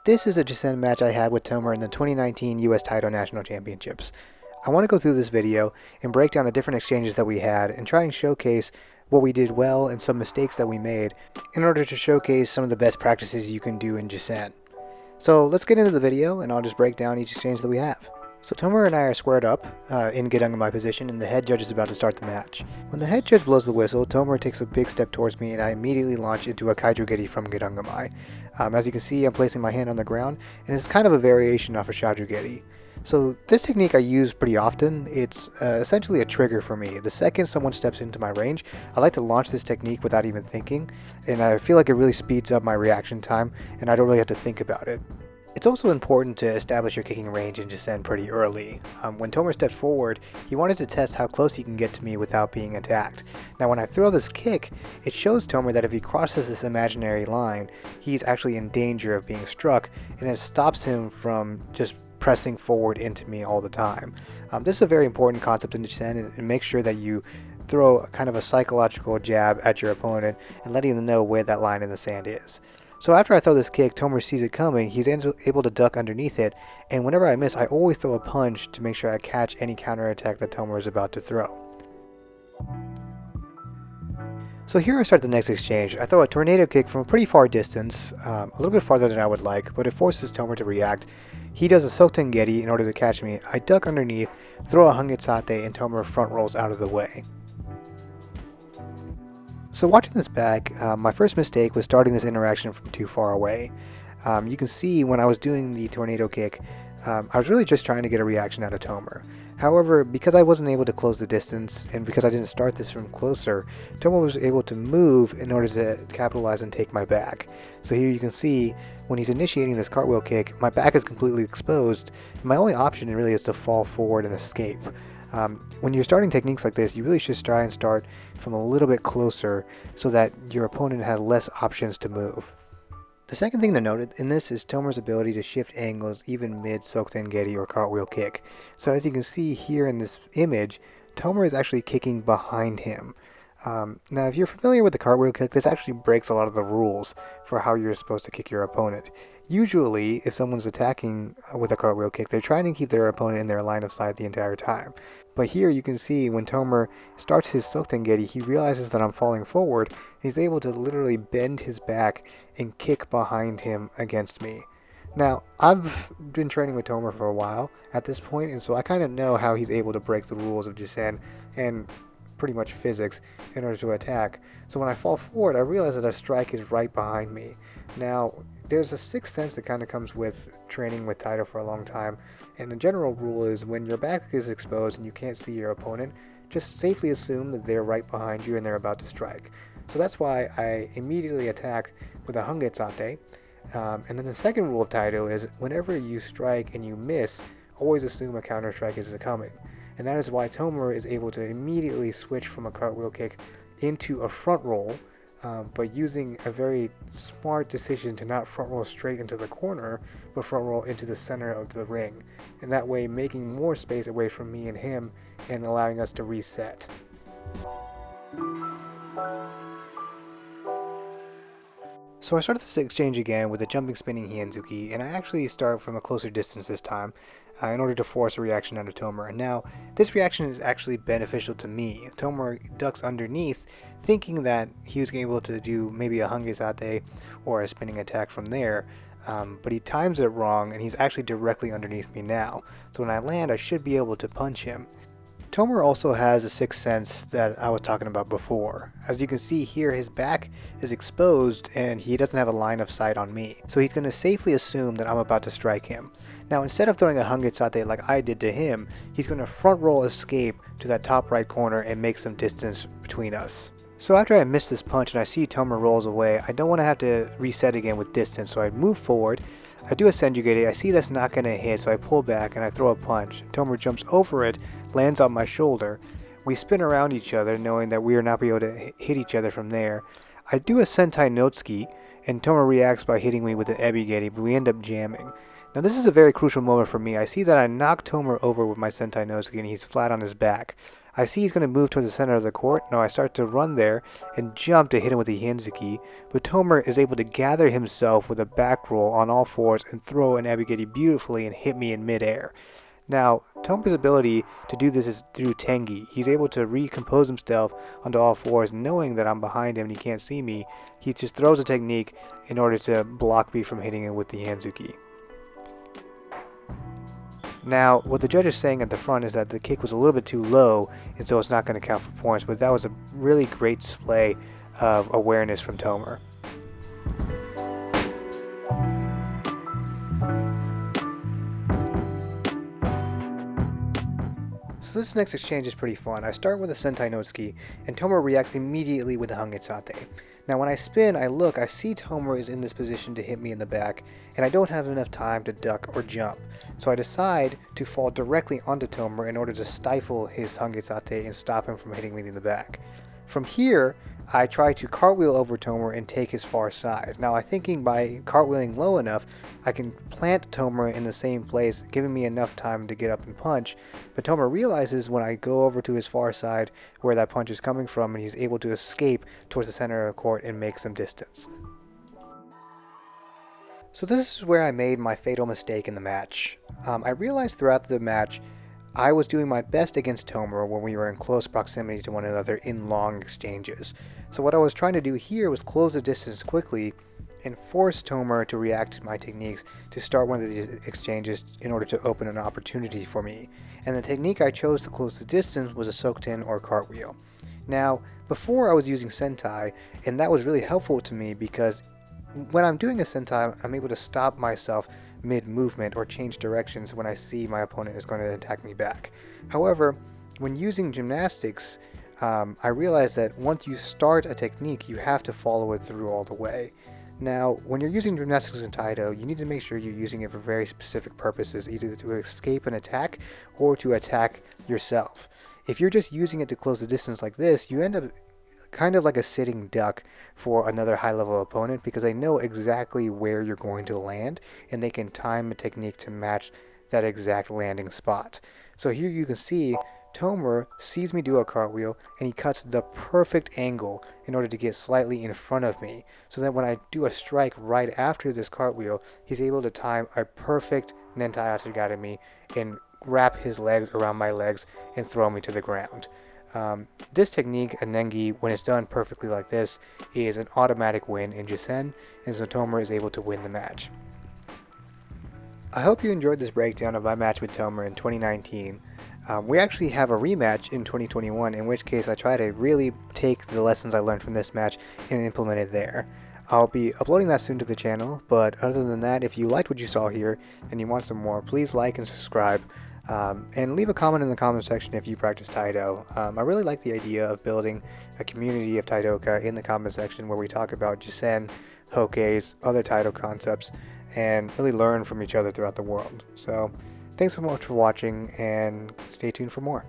This is a Jissen match I had with Tomer in the 2019 US Taido National Championships. I want to go through this video and break down the different exchanges that we had and try and showcase what we did well and some mistakes that we made in order to showcase some of the best practices you can do in Jissen. So let's get into the video and I'll just break down each exchange that we have. So Tomer and I are squared up in Gedungama position, and the head judge is about to start the match. When the head judge blows the whistle, Tomer takes a big step towards me and I immediately launch into a Kaiju Geri from Gedungama. As you can see, I'm placing my hand on the ground, and it's kind of a variation off of Shaju Geri. So this technique I use pretty often. It's essentially a trigger for me. The second someone steps into my range, I like to launch this technique without even thinking, and I feel like it really speeds up my reaction time and I don't really have to think about it. It's also important to establish your kicking range in Jissen pretty early. When Tomer stepped forward, he wanted to test how close he can get to me without being attacked. Now when I throw this kick, it shows Tomer that if he crosses this imaginary line, he's actually in danger of being struck, and it stops him from just pressing forward into me all the time. This is a very important concept in Jissen, and make sure that you throw kind of a psychological jab at your opponent and letting them know where that line in the sand is. So after I throw this kick, Tomer sees it coming, he's able to duck underneath it, and whenever I miss, I always throw a punch to make sure I catch any counterattack that Tomer is about to throw. So here I start the next exchange. I throw a tornado kick from a pretty far distance, a little bit farther than I would like, but it forces Tomer to react. He does a Sokten Geri in order to catch me. I duck underneath, throw a Hangetsate, and Tomer front rolls out of the way. So watching this back, my first mistake was starting this interaction from too far away. You can see when I was doing the tornado kick, I was really just trying to get a reaction out of Tomer. However, because I wasn't able to close the distance, and because I didn't start this from closer, Tomer was able to move in order to capitalize and take my back. So here you can see, when he's initiating this cartwheel kick, my back is completely exposed, and my only option really is to fall forward and escape. When you're starting techniques like this, you really should try and start from a little bit closer so that your opponent has less options to move. The second thing to note in this is Tomer's ability to shift angles even mid Sokten Geri or cartwheel kick. So as you can see here in this image, Tomer is actually kicking behind him. Now if you're familiar with the cartwheel kick, this actually breaks a lot of the rules for how you're supposed to kick your opponent. Usually, if someone's attacking with a cartwheel kick, they're trying to keep their opponent in their line of sight the entire time. But here you can see when Tomer starts his Sokten Geri, he realizes that I'm falling forward, and he's able to literally bend his back and kick behind him against me. Now, I've been training with Tomer for a while at this point, and so I kind of know how he's able to break the rules of Jissen and pretty much physics in order to attack. So when I fall forward, I realize that a strike is right behind me. Now, there's a sixth sense that kind of comes with training with Taido for a long time, and the general rule is when your back is exposed and you can't see your opponent, just safely assume that they're right behind you and they're about to strike. So that's why I immediately attack with a Hangetsate. And then the second rule of Taido is whenever you strike and you miss, always assume a counter strike is coming. And that is why Tomer is able to immediately switch from a cartwheel kick into a front roll, but using a very smart decision to not front roll straight into the corner, but front roll into the center of the ring. And that way making more space away from me and him and allowing us to reset. So I started this exchange again with a jumping spinning Hienzuki, and I actually start from a closer distance this time in order to force a reaction out of Tomer. And now, this reaction is actually beneficial to me. Tomer ducks underneath, thinking that he was able to do maybe a Hangetsate or a spinning attack from there, but he times it wrong, and he's actually directly underneath me now. So when I land, I should be able to punch him. Tomer also has a sixth sense that I was talking about before. As you can see here, his back is exposed and he doesn't have a line of sight on me. So he's going to safely assume that I'm about to strike him. Now instead of throwing a Hangetsate like I did to him, he's going to front roll escape to that top right corner and make some distance between us. So after I miss this punch and I see Tomer rolls away, I don't want to have to reset again with distance, so I move forward. I do a Senju Geri, I see that's not going to hit, so I pull back and I throw a punch. Tomer jumps over it, lands on my shoulder. We spin around each other, knowing that we are not be able to hit each other from there. I do a Sentai Notsuki, and Tomer reacts by hitting me with an Ebi Geri, but we end up jamming. Now this is a very crucial moment for me. I see that I knock Tomer over with my Sentai Notsuki and he's flat on his back. I see he's going to move towards the center of the court. Now I start to run there and jump to hit him with the Hinzuki, but Tomer is able to gather himself with a back roll on all fours and throw an Abugeti beautifully and hit me in midair. Now, Tomer's ability to do this is through Tengi. He's able to recompose himself onto all fours, knowing that I'm behind him and he can't see me. He just throws a technique in order to block me from hitting him with the Hanzuki. Now, what the judge is saying at the front is that the kick was a little bit too low, and so it's not going to count for points, but that was a really great display of awareness from Tomer. So this next exchange is pretty fun. I start with a Sentai Notsuki, and Tomer reacts immediately with a Hangetsate. Now when I spin, I look, I see Tomer is in this position to hit me in the back, and I don't have enough time to duck or jump. So I decide to fall directly onto Tomer in order to stifle his Hangetsate and stop him from hitting me in the back. From here, I try to cartwheel over Tomer and take his far side. Now I'm thinking by cartwheeling low enough, I can plant Tomer in the same place, giving me enough time to get up and punch. But Tomer realizes when I go over to his far side where that punch is coming from, and he's able to escape towards the center of the court and make some distance. So this is where I made my fatal mistake in the match. I realized throughout the match I was doing my best against Tomer when we were in close proximity to one another in long exchanges. So what I was trying to do here was close the distance quickly and force Tomer to react to my techniques to start one of these exchanges in order to open an opportunity for me. And the technique I chose to close the distance was a Sokuten or cartwheel. Now, before I was using Sentai, and that was really helpful to me because when I'm doing a Sentai, I'm able to stop myself mid-movement or change directions when I see my opponent is going to attack me back. However, when using gymnastics, I realized that once you start a technique, you have to follow it through all the way. Now, when you're using gymnastics in Taido, you need to make sure you're using it for very specific purposes, either to escape an attack or to attack yourself. If you're just using it to close the distance like this, you end up kind of like a sitting duck for another high-level opponent because they know exactly where you're going to land and they can time a technique to match that exact landing spot. So here you can see Tomer sees me do a cartwheel and he cuts the perfect angle in order to get slightly in front of me, so that when I do a strike right after this cartwheel, he's able to time a perfect Nentai Atagami and wrap his legs around my legs and throw me to the ground. This technique, a Nengi, when it's done perfectly like this, is an automatic win in Jissen, and so Tomer is able to win the match. I hope you enjoyed this breakdown of my match with Tomer in 2019. We actually have a rematch in 2021, in which case I try to really take the lessons I learned from this match and implement it there. I'll be uploading that soon to the channel, but other than that, if you liked what you saw here and you want some more, please like and subscribe. And leave a comment in the comment section if you practice Taido. I really like the idea of building a community of Taidoka in the comment section where we talk about Jissen, Hokeis, other Taido concepts, and really learn from each other throughout the world. So, thanks so much for watching, and stay tuned for more.